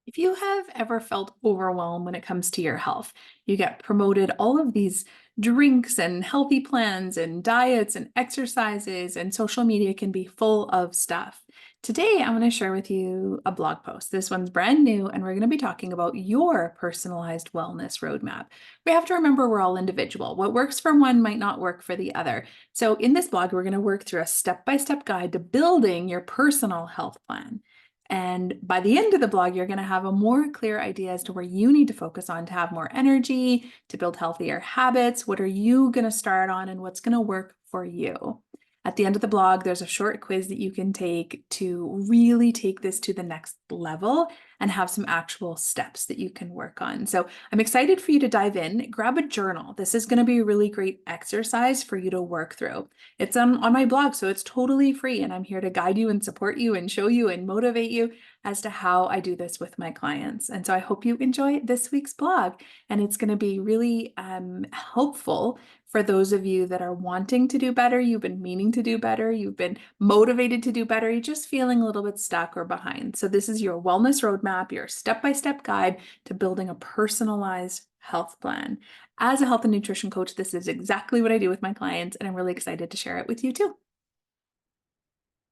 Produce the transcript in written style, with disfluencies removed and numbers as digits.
If you have ever felt overwhelmed when it comes to your health, you get promoted all of these drinks and healthy plans and diets and exercises, and social media can be full of stuff. Today, I'm going to share with you a blog post. This one's brand new, and we're going to be talking about your personalized wellness roadmap. We have to remember we're all individual. What works for one might not work for the other. So, in this blog, we're going to work through a step by step guide to building your personal health plan. And by the end of the blog, you're going to have a more clear idea as to where you need to focus on to have more energy, to build healthier habits. What are you going to start on and what's going to work for you? At the end of the blog, there's a short quiz that you can take to really take this to the next level and have some actual steps that you can work on. So I'm excited for you to dive in. Grab a journal. This is going to be a really great exercise for you to work through. It's on my blog, so it's totally free, and I'm here to guide you and support you and show you and motivate you as to how I do this with my clients. And so I hope you enjoy this week's blog, and it's going to be really helpful for those of you that are wanting to do better. You've been meaning to do better. You've been motivated to do better. You're just feeling a little bit stuck or behind. So this is your wellness roadmap, your step-by-step guide to building a personalized health plan. As a health and nutrition coach, this is exactly what I do with my clients, and I'm really excited to share it with you too.